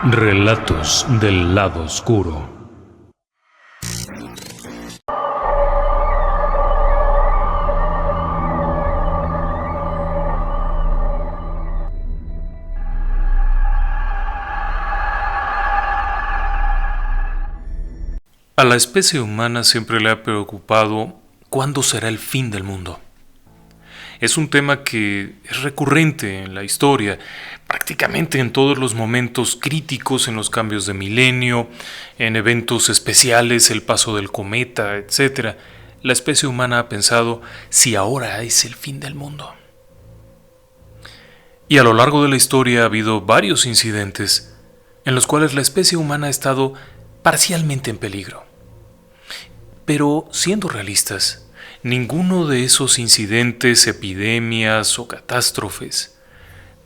Relatos del lado oscuro. A la especie humana siempre le ha preocupado cuándo será el fin del mundo. Es un tema que es recurrente en la historia, prácticamente en todos los momentos críticos, en los cambios de milenio, en eventos especiales, el paso del cometa, etc. La especie humana ha pensado si ahora es el fin del mundo. Y a lo largo de la historia ha habido varios incidentes en los cuales la especie humana ha estado parcialmente en peligro. Pero siendo realistas, ninguno de esos incidentes, epidemias o catástrofes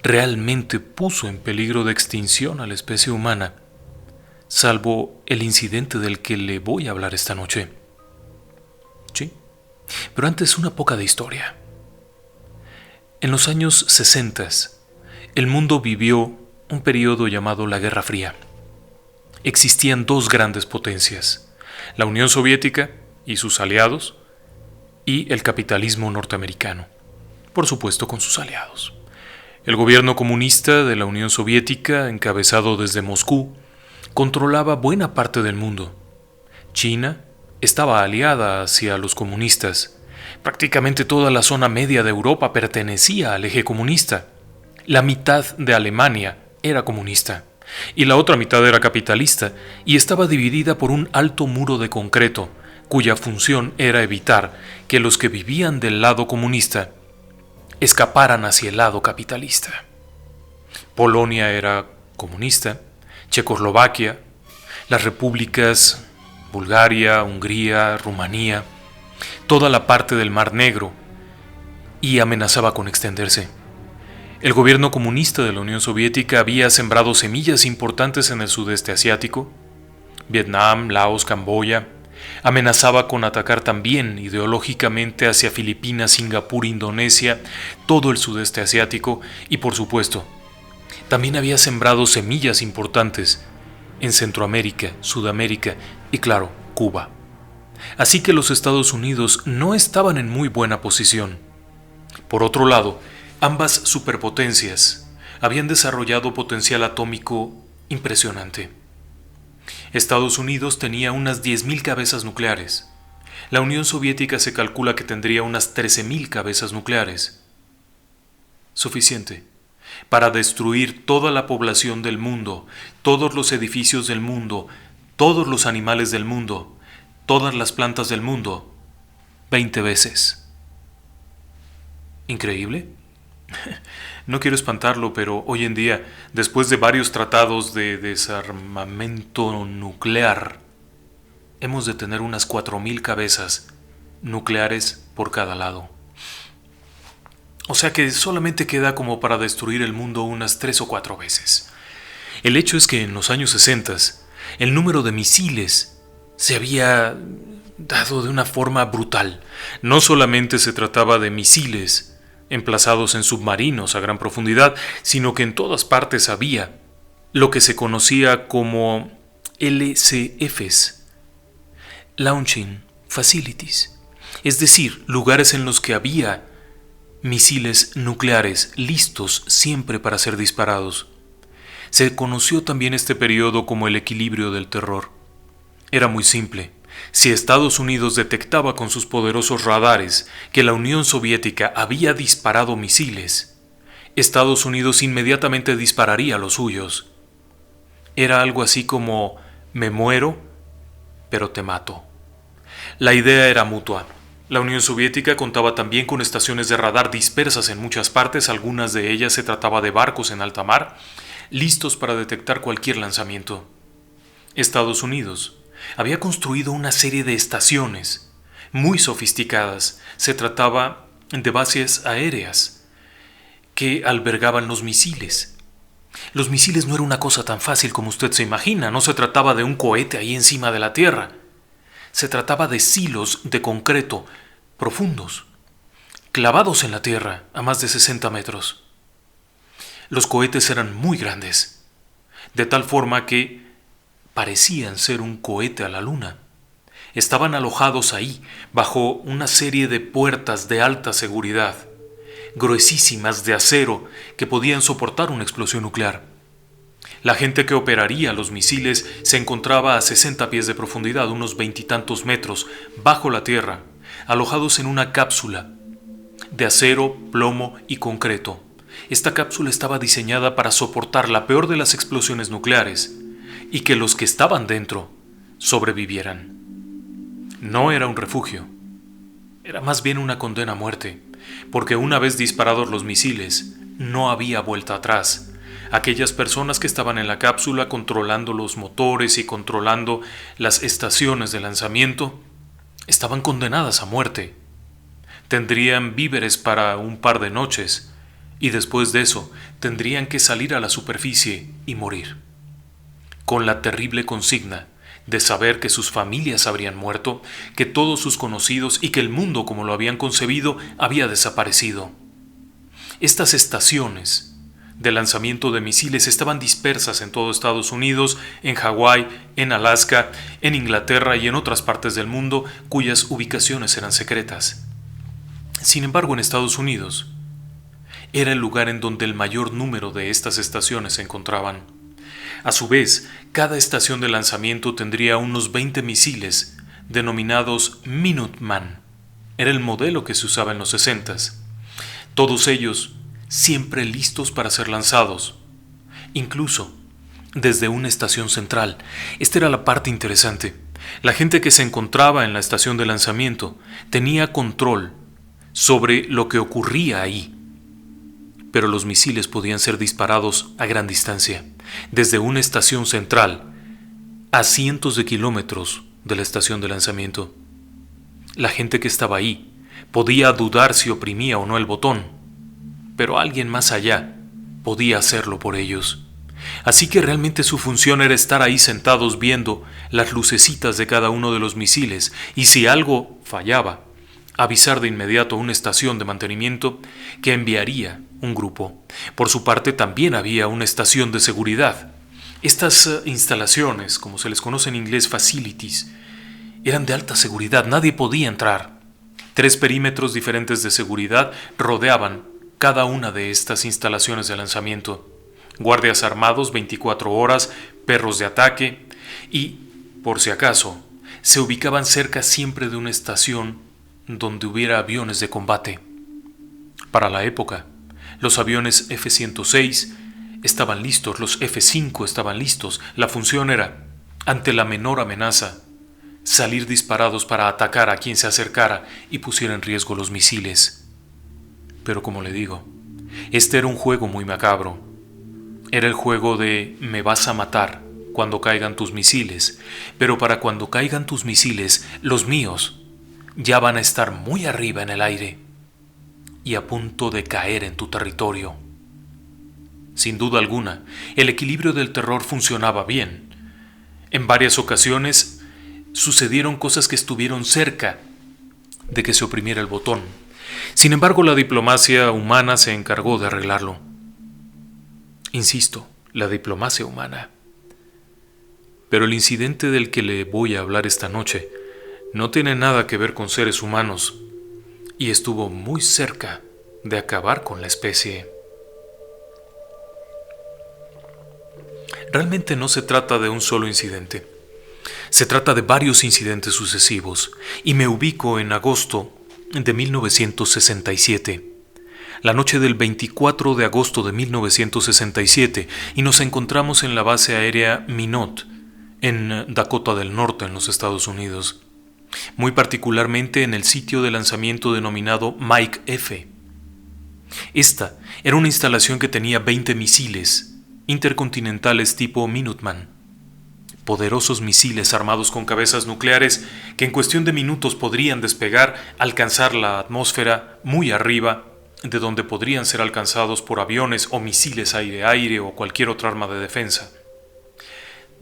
realmente puso en peligro de extinción a la especie humana, salvo el incidente del que le voy a hablar esta noche. Sí, pero antes una poca de historia. En los años 60, el mundo vivió un periodo llamado la Guerra Fría. Existían dos grandes potencias, la Unión Soviética y sus aliados, y el capitalismo norteamericano, por supuesto con sus aliados. El gobierno comunista de la Unión Soviética, encabezado desde Moscú, controlaba buena parte del mundo. China estaba aliada hacia los comunistas. Prácticamente toda la zona media de Europa pertenecía al eje comunista. La mitad de Alemania era comunista y la otra mitad era capitalista, y estaba dividida por un alto muro de concreto, cuya función era evitar que los que vivían del lado comunista escaparan hacia el lado capitalista. Polonia era comunista, Checoslovaquia, las repúblicas Bulgaria, Hungría, Rumanía, toda la parte del Mar Negro, y amenazaba con extenderse. El gobierno comunista de la Unión Soviética había sembrado semillas importantes en el sudeste asiático, Vietnam, Laos, Camboya. Amenazaba con atacar también ideológicamente hacia Filipinas, Singapur, Indonesia, todo el sudeste asiático y, por supuesto, también había sembrado semillas importantes en Centroamérica, Sudamérica y, claro, Cuba. Así que los Estados Unidos no estaban en muy buena posición. Por otro lado, ambas superpotencias habían desarrollado potencial atómico impresionante. Estados Unidos tenía unas 10.000 cabezas nucleares. La Unión Soviética se calcula que tendría unas 13.000 cabezas nucleares. Suficiente para destruir toda la población del mundo, todos los edificios del mundo, todos los animales del mundo, todas las plantas del mundo, 20 veces. ¿Increíble? No quiero espantarlo, pero hoy en día, después de varios tratados de desarmamento nuclear, hemos de tener unas 4.000 cabezas nucleares por cada lado. O sea que solamente queda como para destruir el mundo unas 3 o 4 veces. El hecho es que en los años 60 el número de misiles se había dado de una forma brutal. No solamente se trataba de misiles emplazados en submarinos a gran profundidad, sino que en todas partes había lo que se conocía como LCFs, Launching Facilities, es decir, lugares en los que había misiles nucleares listos siempre para ser disparados. Se conoció también este periodo como el equilibrio del terror. Era muy simple. Si Estados Unidos detectaba con sus poderosos radares que la Unión Soviética había disparado misiles, Estados Unidos inmediatamente dispararía los suyos. Era algo así como: me muero, pero te mato. La idea era mutua. La Unión Soviética contaba también con estaciones de radar dispersas en muchas partes, algunas de ellas se trataba de barcos en alta mar, listos para detectar cualquier lanzamiento. Estados Unidos había construido una serie de estaciones muy sofisticadas. Se trataba de bases aéreas que albergaban los misiles. Los misiles no era una cosa tan fácil como usted se imagina. No se trataba de un cohete ahí encima de la tierra. Se trataba de silos de concreto profundos, clavados en la tierra a más de 60 metros. Los cohetes eran muy grandes. de tal forma que parecían ser un cohete a la luna. Estaban alojados ahí, bajo una serie de puertas de alta seguridad, gruesísimas de acero que podían soportar una explosión nuclear. La gente que operaría los misiles se encontraba a 60 pies de profundidad, unos 20 y tantos metros, bajo la tierra, alojados en una cápsula de acero, plomo y concreto. Esta cápsula estaba diseñada para soportar la peor de las explosiones nucleares y que los que estaban dentro sobrevivieran. No era un refugio, era más bien una condena a muerte, porque una vez disparados los misiles, no había vuelta atrás. Aquellas personas que estaban en la cápsula controlando los motores y controlando las estaciones de lanzamiento estaban condenadas a muerte. Tendrían víveres para un par de noches y después de eso tendrían que salir a la superficie y morir, con la terrible consigna de saber que sus familias habrían muerto, que todos sus conocidos y que el mundo como lo habían concebido había desaparecido. Estas estaciones de lanzamiento de misiles estaban dispersas en todo Estados Unidos, en Hawái, en Alaska, en Inglaterra y en otras partes del mundo cuyas ubicaciones eran secretas. Sin embargo, en Estados Unidos era el lugar en donde el mayor número de estas estaciones se encontraban. A su vez, cada estación de lanzamiento tendría unos 20 misiles denominados Minuteman. Era el modelo que se usaba en los 60s. Todos ellos siempre listos para ser lanzados, incluso desde una estación central. Esta era la parte interesante. La gente que se encontraba en la estación de lanzamiento tenía control sobre lo que ocurría ahí, pero los misiles podían ser disparados a gran distancia, desde una estación central a cientos de kilómetros de la estación de lanzamiento. La gente que estaba ahí podía dudar si oprimía o no el botón, pero alguien más allá podía hacerlo por ellos. Así que realmente su función era estar ahí sentados viendo las lucecitas de cada uno de los misiles, y si algo fallaba, avisar de inmediato a una estación de mantenimiento que enviaría un grupo. Por su parte también había una estación de seguridad. Estas instalaciones, como se les conoce en inglés, facilities, eran de alta seguridad, nadie podía entrar. 3 perímetros diferentes de seguridad rodeaban cada una de estas instalaciones de lanzamiento. Guardias armados 24 horas, perros de ataque y, por si acaso, se ubicaban cerca siempre de una estación donde hubiera aviones de combate. Para la época, los aviones F-106 estaban listos, los F-5 estaban listos. La función era, ante la menor amenaza, salir disparados para atacar a quien se acercara y pusiera en riesgo los misiles. Pero como le digo, este era un juego muy macabro. Era el juego de me vas a matar cuando caigan tus misiles, pero para cuando caigan tus misiles, los míos ya van a estar muy arriba en el aire y a punto de caer en tu territorio. Sin duda alguna, el equilibrio del terror funcionaba bien. En varias ocasiones sucedieron cosas que estuvieron cerca de que se oprimiera el botón. Sin embargo, la diplomacia humana se encargó de arreglarlo. Insisto, la diplomacia humana. Pero el incidente del que le voy a hablar esta noche no tiene nada que ver con seres humanos y estuvo muy cerca de acabar con la especie. Realmente no se trata de un solo incidente. Se trata de varios incidentes sucesivos y me ubico en agosto de 1967. La noche del 24 de agosto de 1967 y nos encontramos en la base aérea Minot, en Dakota del Norte, en los Estados Unidos. Muy particularmente en el sitio de lanzamiento denominado Mike F. Esta era una instalación que tenía 20 misiles intercontinentales tipo Minuteman, poderosos misiles armados con cabezas nucleares que en cuestión de minutos podrían despegar, alcanzar la atmósfera muy arriba, de donde podrían ser alcanzados por aviones o misiles aire-aire o cualquier otra arma de defensa.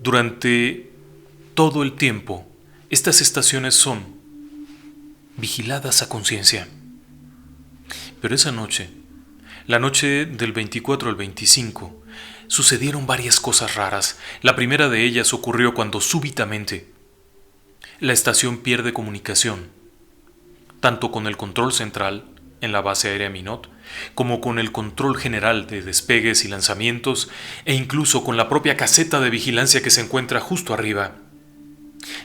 Durante todo el tiempo, estas estaciones son vigiladas a conciencia. Pero esa noche, la noche del 24 al 25, sucedieron varias cosas raras. La primera de ellas ocurrió cuando súbitamente la estación pierde comunicación, tanto con el control central en la base aérea Minot, como con el control general de despegues y lanzamientos, e incluso con la propia caseta de vigilancia que se encuentra justo arriba.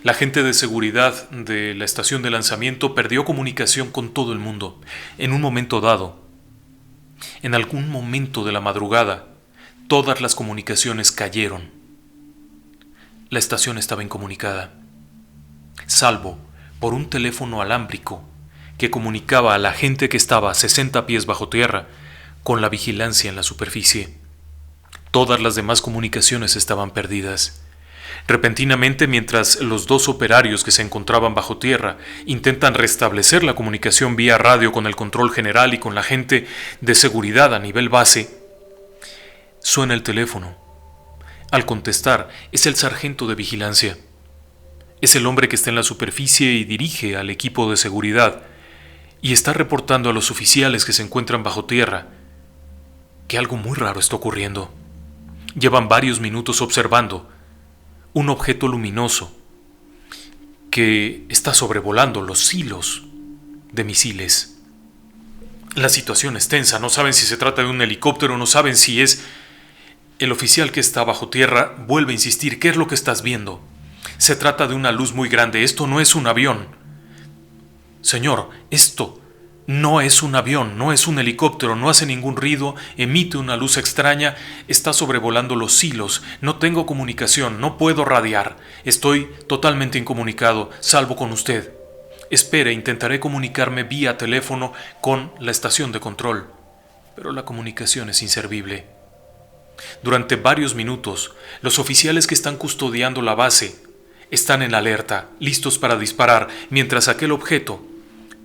La gente de seguridad de la estación de lanzamiento perdió comunicación con todo el mundo. En un momento dado, en algún momento de la madrugada, todas las comunicaciones cayeron. La estación estaba incomunicada, salvo por un teléfono alámbrico que comunicaba a la gente que estaba a 60 pies bajo tierra con la vigilancia en la superficie. Todas las demás comunicaciones estaban perdidas. Repentinamente, mientras los dos operarios que se encontraban bajo tierra intentan restablecer la comunicación vía radio con el control general y con la gente de seguridad a nivel base, suena el teléfono. Al contestar, es el sargento de vigilancia. Es el hombre que está en la superficie y dirige al equipo de seguridad, y está reportando a los oficiales que se encuentran bajo tierra que algo muy raro está ocurriendo. Llevan varios minutos observando un objeto luminoso que está sobrevolando los silos de misiles. La situación es tensa, no saben si se trata de un helicóptero, no saben si es... El oficial que está bajo tierra vuelve a insistir: ¿qué es lo que estás viendo? Se trata de una luz muy grande, esto no es un avión. Señor, esto no es un avión, no es un helicóptero, no hace ningún ruido, emite una luz extraña, está sobrevolando los silos, no tengo comunicación, no puedo radiar, estoy totalmente incomunicado, salvo con usted. Espere, intentaré comunicarme vía teléfono con la estación de control, pero la comunicación es inservible. Durante varios minutos, los oficiales que están custodiando la base están en alerta, listos para disparar, mientras aquel objeto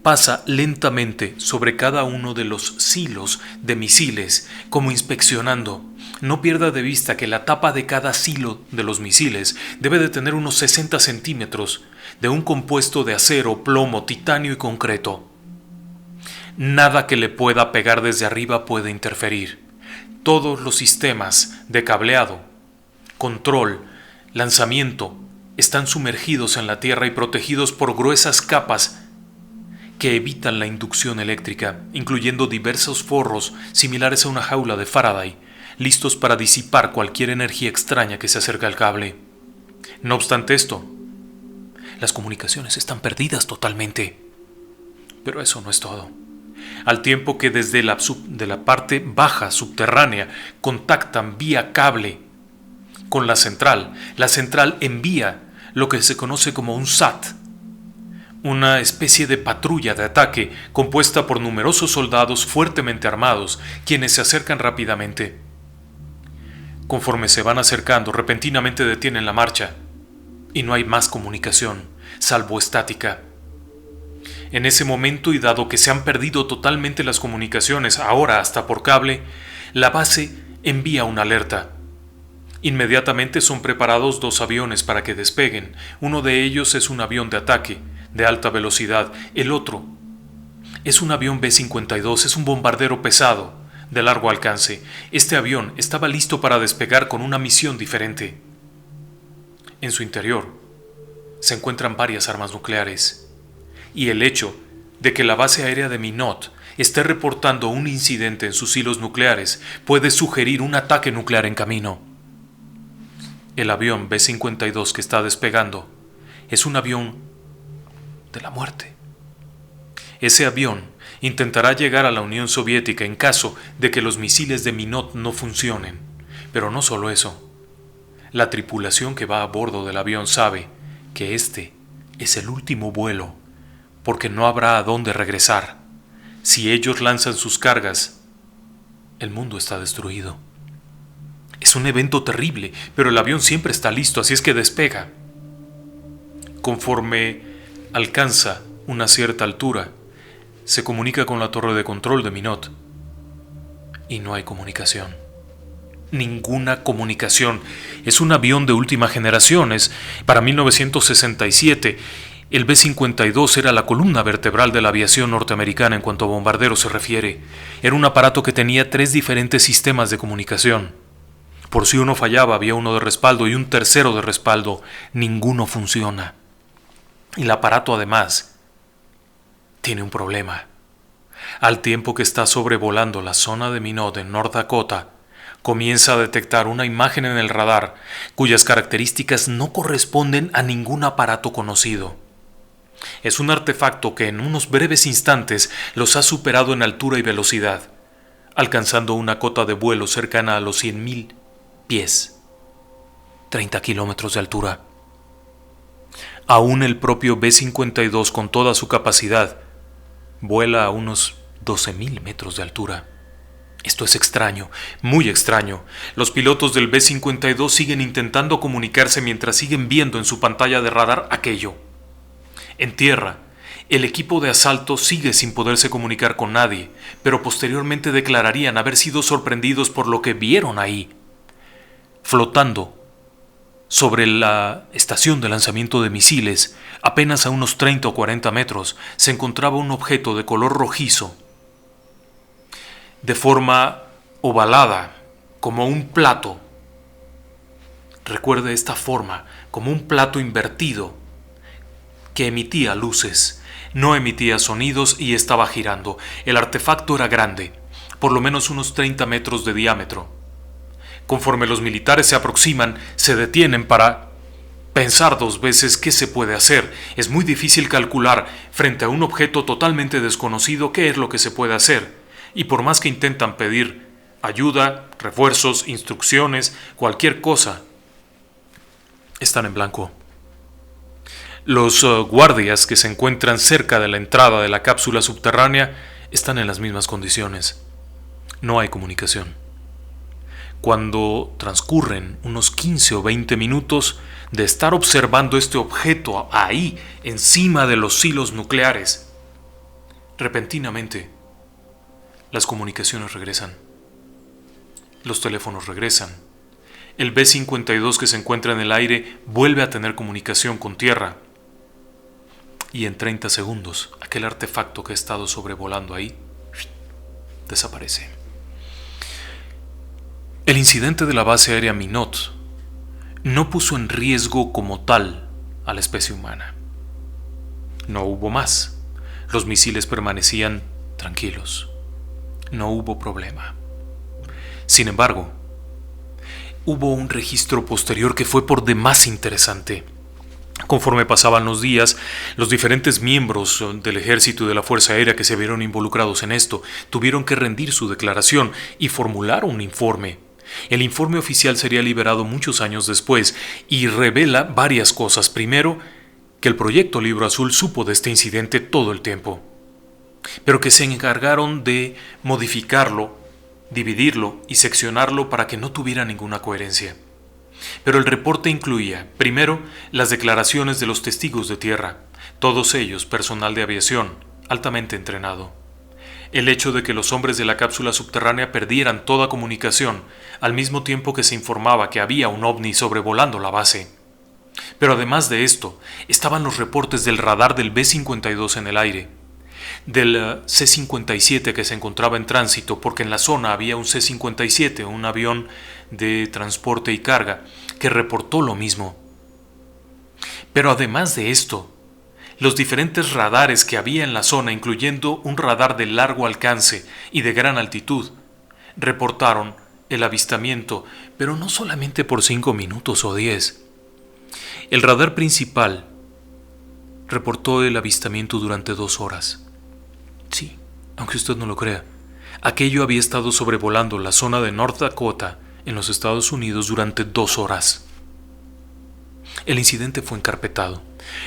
pasa lentamente sobre cada uno de los silos de misiles, como inspeccionando. No pierda de vista que la tapa de cada silo de los misiles debe de tener unos 60 centímetros, de un compuesto de acero, plomo, titanio y concreto. Nada que le pueda pegar desde arriba puede interferir. Todos los sistemas de cableado, control, lanzamiento, están sumergidos en la tierra y protegidos por gruesas capas que evitan la inducción eléctrica, incluyendo diversos forros similares a una jaula de Faraday, listos para disipar cualquier energía extraña que se acerque al cable. No obstante esto, las comunicaciones están perdidas totalmente. Pero eso no es todo. Al tiempo que desde la parte baja subterránea contactan vía cable con la central envía lo que se conoce como un SAT, una especie de patrulla de ataque compuesta por numerosos soldados fuertemente armados, quienes se acercan rápidamente. Conforme se van acercando, repentinamente detienen la marcha y no hay más comunicación, salvo estática. En ese momento, y dado que se han perdido totalmente las comunicaciones, ahora hasta por cable, la base envía una alerta. Inmediatamente son preparados 2 aviones para que despeguen. Uno de ellos es un avión de ataque de alta velocidad. El otro es un avión B-52, es un bombardero pesado de largo alcance. Este avión estaba listo para despegar con una misión diferente. En su interior se encuentran varias armas nucleares, y el hecho de que la base aérea de Minot esté reportando un incidente en sus hilos nucleares puede sugerir un ataque nuclear en camino. El avión B-52 que está despegando es un avión de la muerte. Ese avión intentará llegar a la Unión Soviética en caso de que los misiles de Minot no funcionen. Pero no solo eso. La tripulación que va a bordo del avión sabe que este es el último vuelo, porque no habrá a dónde regresar. Si ellos lanzan sus cargas, el mundo está destruido. Es un evento terrible, pero el avión siempre está listo, así es que despega. Conforme alcanza una cierta altura, se comunica con la torre de control de Minot y no hay comunicación. Ninguna comunicación. Es un avión de última generación. Para 1967, el B-52 era la columna vertebral de la aviación norteamericana en cuanto a bombarderos se refiere. Era un aparato que tenía 3 diferentes sistemas de comunicación. Por si uno fallaba, había uno de respaldo y un tercero de respaldo. Ninguno funciona. Y el aparato, además, tiene un problema. Al tiempo que está sobrevolando la zona de Minot en North Dakota, comienza a detectar una imagen en el radar cuyas características no corresponden a ningún aparato conocido. Es un artefacto que en unos breves instantes los ha superado en altura y velocidad, alcanzando una cota de vuelo cercana a los 100,000 pies, 30 kilómetros de altura. Aún el propio B-52 con toda su capacidad vuela a unos 12,000 metros de altura. Esto es extraño, muy extraño. Los pilotos del B-52 siguen intentando comunicarse mientras siguen viendo en su pantalla de radar aquello. En tierra, el equipo de asalto sigue sin poderse comunicar con nadie, pero posteriormente declararían haber sido sorprendidos por lo que vieron ahí. Flotando sobre la estación de lanzamiento de misiles, apenas a unos 30 o 40 metros, se encontraba un objeto de color rojizo, de forma ovalada, como un plato. Recuerde esta forma, como un plato invertido, que emitía luces, no emitía sonidos y estaba girando. El artefacto era grande, por lo menos unos 30 metros de diámetro. Conforme los militares se aproximan, se detienen para pensar dos veces qué se puede hacer. Es muy difícil calcular, frente a un objeto totalmente desconocido, qué es lo que se puede hacer. Y por más que intentan pedir ayuda, refuerzos, instrucciones, cualquier cosa, están en blanco. Los guardias que se encuentran cerca de la entrada de la cápsula subterránea están en las mismas condiciones. No hay comunicación. Cuando transcurren unos 15 o 20 minutos de estar observando este objeto ahí, encima de los silos nucleares, repentinamente las comunicaciones regresan. Los teléfonos regresan. El B-52 que se encuentra en el aire vuelve a tener comunicación con tierra. Y en 30 segundos, aquel artefacto que ha estado sobrevolando ahí desaparece. El incidente de la base aérea Minot no puso en riesgo como tal a la especie humana. No hubo más. Los misiles permanecían tranquilos. No hubo problema. Sin embargo, hubo un registro posterior que fue por demás interesante. Conforme pasaban los días, los diferentes miembros del ejército y de la Fuerza Aérea que se vieron involucrados en esto tuvieron que rendir su declaración y formular un informe. El informe oficial sería liberado muchos años después y revela varias cosas. Primero, que el proyecto Libro Azul supo de este incidente todo el tiempo, pero que se encargaron de modificarlo, dividirlo y seccionarlo para que no tuviera ninguna coherencia. Pero el reporte incluía, primero, las declaraciones de los testigos de tierra, todos ellos personal de aviación, altamente entrenado. El hecho de que los hombres de la cápsula subterránea perdieran toda comunicación, al mismo tiempo que se informaba que había un ovni sobrevolando la base. Pero además de esto, estaban los reportes del radar del B-52 en el aire, del C-57 que se encontraba en tránsito, porque en la zona había un C-57, un avión de transporte y carga, que reportó lo mismo. Pero además de esto, los diferentes radares que había en la zona, incluyendo un radar de largo alcance y de gran altitud, reportaron el avistamiento, pero no solamente por 5 minutos o 10. El radar principal reportó el avistamiento durante 2 horas. Sí, aunque usted no lo crea, aquello había estado sobrevolando la zona de North Dakota en los Estados Unidos durante 2 horas. El incidente fue encarpetado.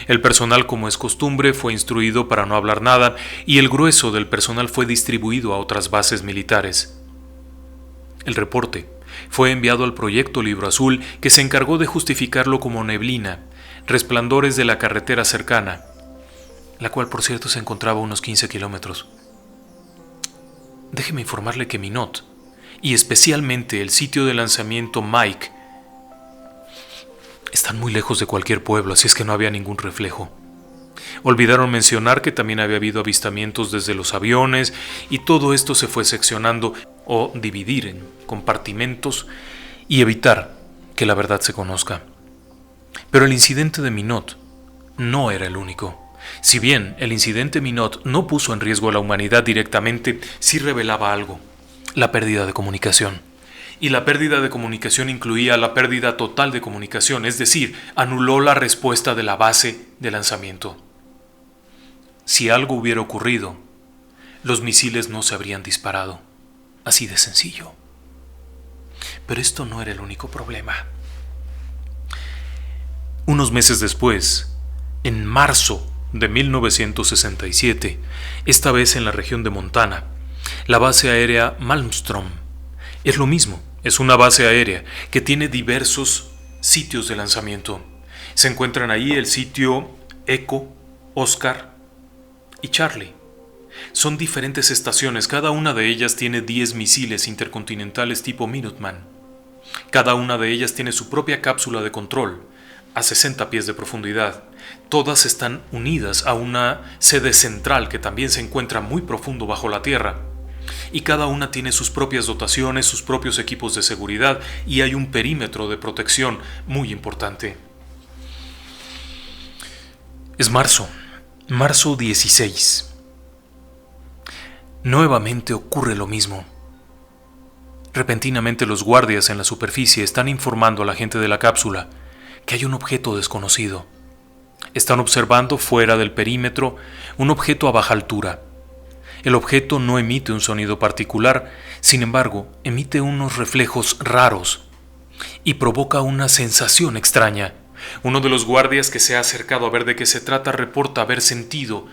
El personal, como es costumbre, fue instruido para no hablar nada y el grueso del personal fue distribuido a otras bases militares. El reporte fue enviado al proyecto Libro Azul, que se encargó de justificarlo como neblina, resplandores de la carretera cercana, la cual por cierto se encontraba a unos 15 kilómetros. Déjeme informarle que Minot, y especialmente el sitio de lanzamiento Mike, están muy lejos de cualquier pueblo, así es que no había ningún reflejo. Olvidaron mencionar que también había habido avistamientos desde los aviones y todo esto se fue seccionando o dividir en compartimentos y evitar que la verdad se conozca. Pero el incidente de Minot no era el único. Si bien el incidente Minot no puso en riesgo a la humanidad directamente, sí revelaba algo: la pérdida de comunicación. Y la pérdida de comunicación incluía la pérdida total de comunicación, es decir, anuló la respuesta de la base de lanzamiento. Si algo hubiera ocurrido, los misiles no se habrían disparado. Así de sencillo. Pero esto no era el único problema. Unos meses después, en marzo de 1967, esta vez en la región de Montana, la base aérea Malmstrom es lo mismo, es una base aérea que tiene diversos sitios de lanzamiento. Se encuentran ahí el sitio Echo, Oscar y Charlie. Son diferentes estaciones, cada una de ellas tiene 10 misiles intercontinentales tipo Minuteman. Cada una de ellas tiene su propia cápsula de control, a 60 pies de profundidad. Todas están unidas a una sede central que también se encuentra muy profundo bajo la tierra. Y cada una tiene sus propias dotaciones, sus propios equipos de seguridad, y hay un perímetro de protección muy importante. Es marzo 16. Nuevamente ocurre lo mismo. Repentinamente los guardias en la superficie están informando a la gente de la cápsula que hay un objeto desconocido. Están observando fuera del perímetro un objeto a baja altura. El objeto no emite un sonido particular, sin embargo, emite unos reflejos raros y provoca una sensación extraña. Uno de los guardias que se ha acercado a ver de qué se trata reporta haber sentido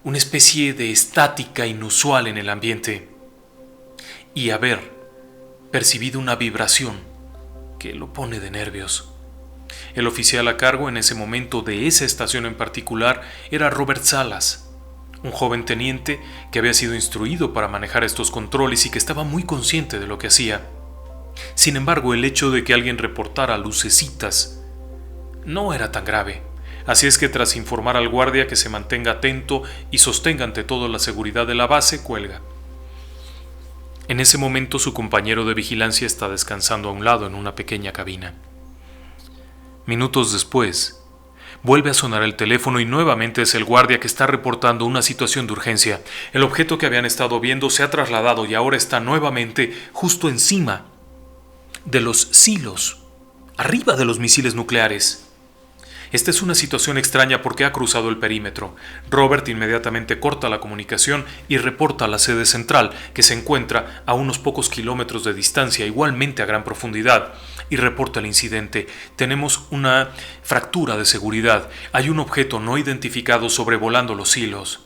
una especie de estática inusual en el ambiente y haber percibido una vibración que lo pone de nervios. El oficial a cargo en ese momento de esa estación en particular era Robert Salas, un joven teniente que había sido instruido para manejar estos controles y que estaba muy consciente de lo que hacía. Sin embargo, el hecho de que alguien reportara lucecitas no era tan grave. Así es que tras informar al guardia que se mantenga atento y sostenga ante todo la seguridad de la base, cuelga. En ese momento su compañero de vigilancia está descansando a un lado en una pequeña cabina. Minutos después, vuelve a sonar el teléfono y nuevamente es el guardia que está reportando una situación de urgencia. El objeto que habían estado viendo se ha trasladado y ahora está nuevamente justo encima de los silos, arriba de los misiles nucleares. Esta es una situación extraña porque ha cruzado el perímetro. Robert inmediatamente corta la comunicación y reporta a la sede central, que se encuentra a unos pocos kilómetros de distancia, igualmente a gran profundidad, y reporta el incidente. Tenemos una fractura de seguridad. Hay un objeto no identificado sobrevolando los silos.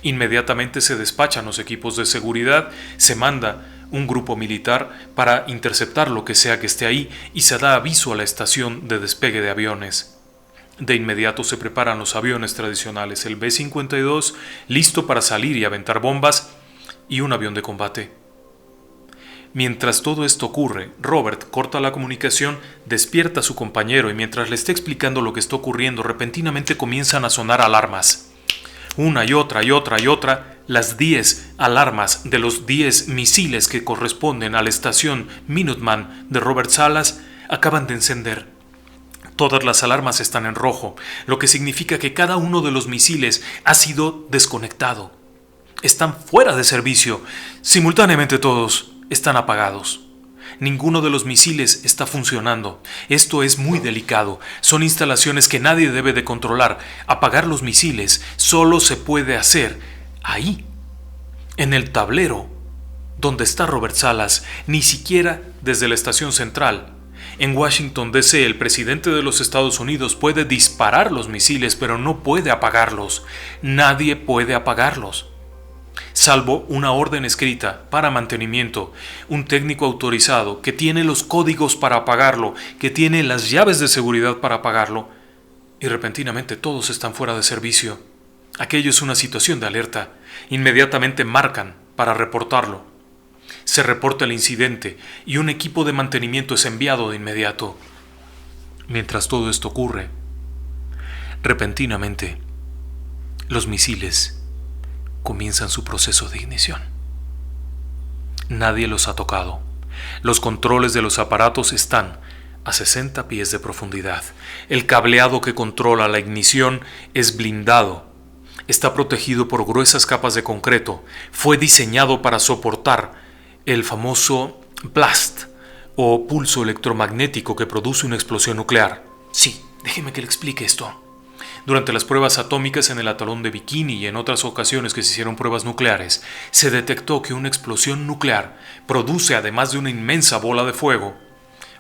Inmediatamente se despachan los equipos de seguridad, se manda un grupo militar para interceptar lo que sea que esté ahí y se da aviso a la estación de despegue de aviones. De inmediato se preparan los aviones tradicionales, el B-52, listo para salir y aventar bombas, y un avión de combate. Mientras todo esto ocurre, Robert corta la comunicación, despierta a su compañero y mientras le está explicando lo que está ocurriendo, repentinamente comienzan a sonar alarmas. Una y otra y otra y otra, las 10 alarmas de los 10 misiles que corresponden a la estación Minuteman de Robert Salas acaban de encender. Todas las alarmas están en rojo, lo que significa que cada uno de los misiles ha sido desconectado. Están fuera de servicio. Simultáneamente todos están apagados. Ninguno de los misiles está funcionando. Esto es muy delicado. Son instalaciones que nadie debe de controlar. Apagar los misiles solo se puede hacer ahí, en el tablero donde está Robert Salas, ni siquiera desde la estación central. En Washington, D.C., el presidente de los Estados Unidos puede disparar los misiles, pero no puede apagarlos. Nadie puede apagarlos, salvo una orden escrita para mantenimiento, un técnico autorizado que tiene los códigos para apagarlo, que tiene las llaves de seguridad para apagarlo, y repentinamente todos están fuera de servicio. Aquello es una situación de alerta. Inmediatamente marcan para reportarlo. Se reporta el incidente y un equipo de mantenimiento es enviado de inmediato. Mientras todo esto ocurre, repentinamente, los misiles comienzan su proceso de ignición. Nadie los ha tocado. Los controles de los aparatos están a 60 pies de profundidad. El cableado que controla la ignición es blindado. Está protegido por gruesas capas de concreto. Fue diseñado para soportar el famoso blast o pulso electromagnético que produce una explosión nuclear. Sí, déjeme que le explique esto. Durante las pruebas atómicas en el atolón de Bikini y en otras ocasiones que se hicieron pruebas nucleares, se detectó que una explosión nuclear produce, además de una inmensa bola de fuego,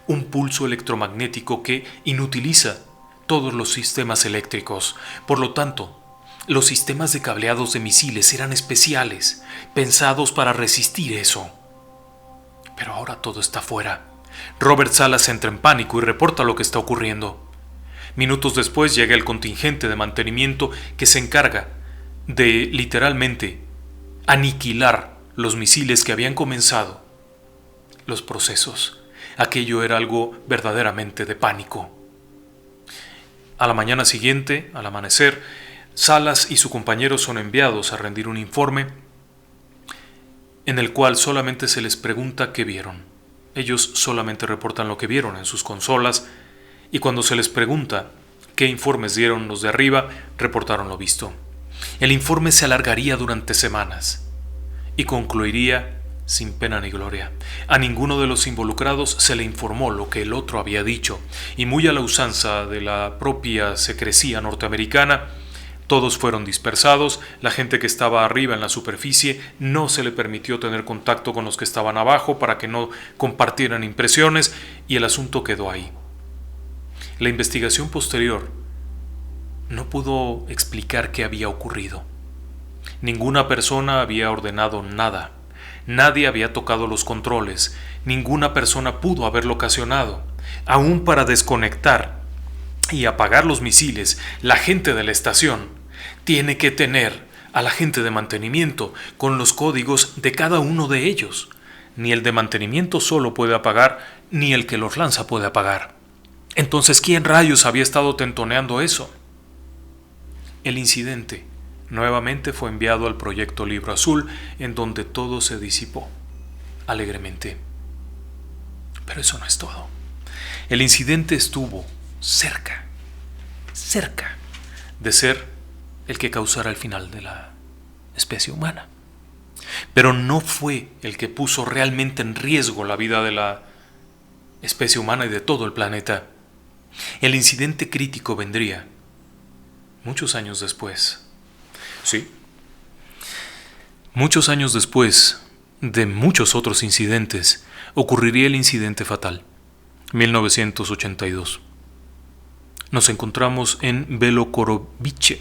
un pulso electromagnético que inutiliza todos los sistemas eléctricos. Por lo tanto, los sistemas de cableados de misiles eran especiales, pensados para resistir eso. Pero ahora todo está fuera. Robert Salas entra en pánico y reporta lo que está ocurriendo. Minutos después llega el contingente de mantenimiento que se encarga de, literalmente, aniquilar los misiles que habían comenzado los procesos. Aquello era algo verdaderamente de pánico. A la mañana siguiente, al amanecer, Salas y su compañero son enviados a rendir un informe en el cual solamente se les pregunta qué vieron. Ellos solamente reportan lo que vieron en sus consolas, y cuando se les pregunta qué informes dieron los de arriba, reportaron lo visto. El informe se alargaría durante semanas y concluiría sin pena ni gloria. A ninguno de los involucrados se le informó lo que el otro había dicho, y muy a la usanza de la propia secrecía norteamericana, todos fueron dispersados. La gente que estaba arriba en la superficie no se le permitió tener contacto con los que estaban abajo para que no compartieran impresiones, y el asunto quedó ahí. La investigación posterior no pudo explicar qué había ocurrido. Ninguna persona había ordenado nada. Nadie había tocado los controles. Ninguna persona pudo haberlo ocasionado. Aún para desconectar y apagar los misiles, la gente de la estación tiene que tener a la gente de mantenimiento con los códigos de cada uno de ellos. Ni el de mantenimiento solo puede apagar, ni el que los lanza puede apagar. Entonces, ¿quién rayos había estado tentoneando eso? El incidente nuevamente fue enviado al proyecto Libro Azul, en donde todo se disipó alegremente. Pero eso no es todo. El incidente estuvo cerca de ser el que causara el final de la especie humana. Pero no fue el que puso realmente en riesgo la vida de la especie humana y de todo el planeta. El incidente crítico vendría muchos años después. Sí. Muchos años después de muchos otros incidentes, ocurriría el incidente fatal. 1982. Nos encontramos en Belokoroviche,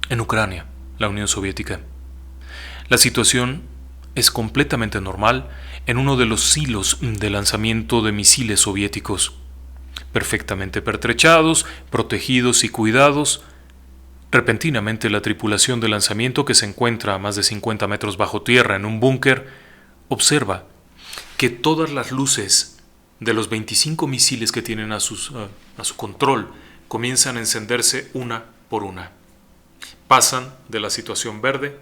en Ucrania, la Unión Soviética. La situación es completamente normal en uno de los silos de lanzamiento de misiles soviéticos. Perfectamente pertrechados, protegidos y cuidados. Repentinamente la tripulación de lanzamiento, que se encuentra a más de 50 metros bajo tierra en un búnker, observa que todas las luces de los 25 misiles que tienen a su control comienzan a encenderse una por una. Pasan de la situación verde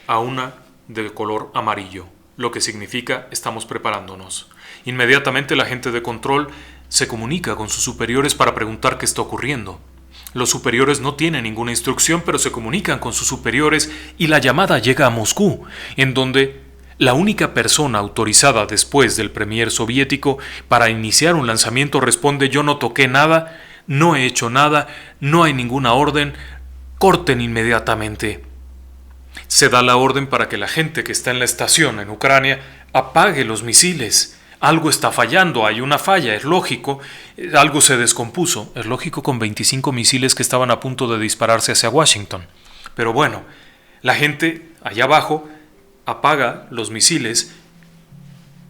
a una de color amarillo, lo que significa estamos preparándonos. Inmediatamente la gente de control se comunica con sus superiores para preguntar qué está ocurriendo. Los superiores no tienen ninguna instrucción, pero se comunican con sus superiores y la llamada llega a Moscú, en donde la única persona autorizada después del premier soviético para iniciar un lanzamiento responde: yo no toqué nada, no he hecho nada, no hay ninguna orden, corten inmediatamente. Se da la orden para que la gente que está en la estación en Ucrania apague los misiles. Algo está fallando, hay una falla, es lógico, algo se descompuso, es lógico con 25 misiles que estaban a punto de dispararse hacia Washington. Pero bueno, la gente allá abajo apaga los misiles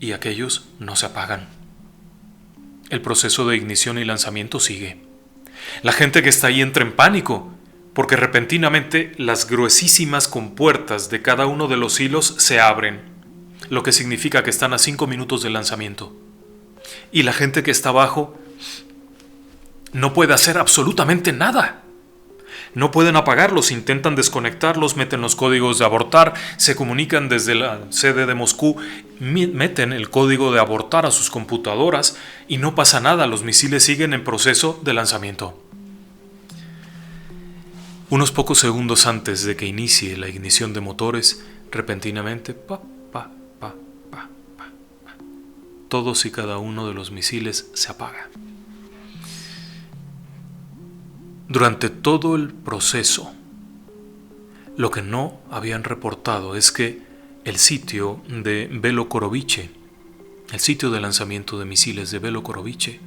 y aquellos no se apagan. El proceso de ignición y lanzamiento sigue. La gente que está ahí entra en pánico, porque repentinamente las gruesísimas compuertas de cada uno de los hilos se abren, lo que significa que están a 5 minutos del lanzamiento. Y la gente que está abajo no puede hacer absolutamente nada. No pueden apagarlos, intentan desconectarlos, meten los códigos de abortar, se comunican desde la sede de Moscú, meten el código de abortar a sus computadoras y no pasa nada, los misiles siguen en proceso de lanzamiento. Unos pocos segundos antes de que inicie la ignición de motores, repentinamente, todos y cada uno de los misiles se apaga. Durante todo el proceso, lo que no habían reportado es que el sitio de Belokorovice, el sitio de lanzamiento de misiles de Belokorovice,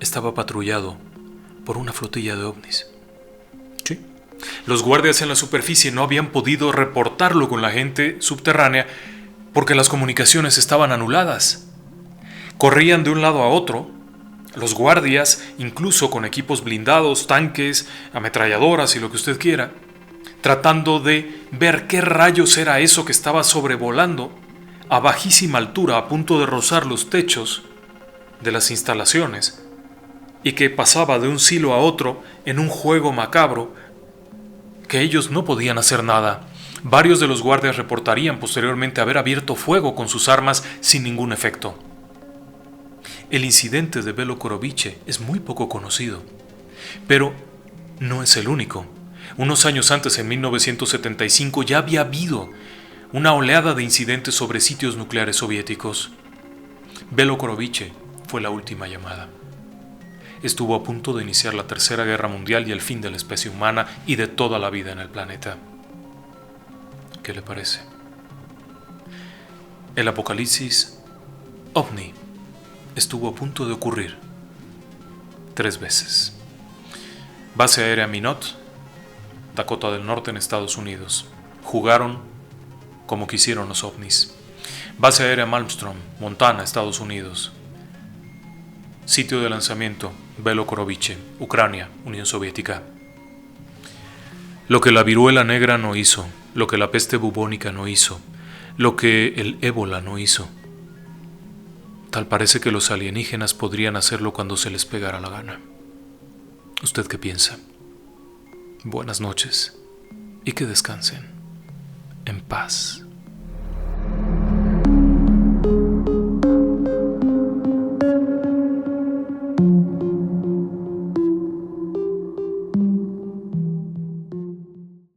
estaba patrullado por una flotilla de ovnis. Sí. Los guardias en la superficie no habían podido reportarlo con la gente subterránea porque las comunicaciones estaban anuladas. Corrían de un lado a otro. Los guardias, incluso con equipos blindados, tanques, ametralladoras y lo que usted quiera, tratando de ver qué rayos era eso que estaba sobrevolando a bajísima altura, a punto de rozar los techos de las instalaciones, y que pasaba de un silo a otro en un juego macabro que ellos no podían hacer nada. Varios de los guardias reportarían posteriormente haber abierto fuego con sus armas sin ningún efecto. El incidente de Belokorovice es muy poco conocido, pero no es el único. Unos años antes, en 1975, ya había habido una oleada de incidentes sobre sitios nucleares soviéticos. Belokorovice fue la última llamada. Estuvo a punto de iniciar la Tercera Guerra Mundial y el fin de la especie humana y de toda la vida en el planeta. ¿Qué le parece? El apocalipsis ovni estuvo a punto de ocurrir 3 veces. Base aérea Minot, Dakota del Norte en Estados Unidos. Jugaron como quisieron los ovnis. Base aérea Malmstrom, Montana, Estados Unidos. Sitio de lanzamiento Belokorovice, Ucrania, Unión Soviética. Lo que la viruela negra no hizo, lo que la peste bubónica no hizo, lo que el ébola no hizo. Tal parece que los alienígenas podrían hacerlo cuando se les pegara la gana. ¿Usted qué piensa? Buenas noches y que descansen en paz.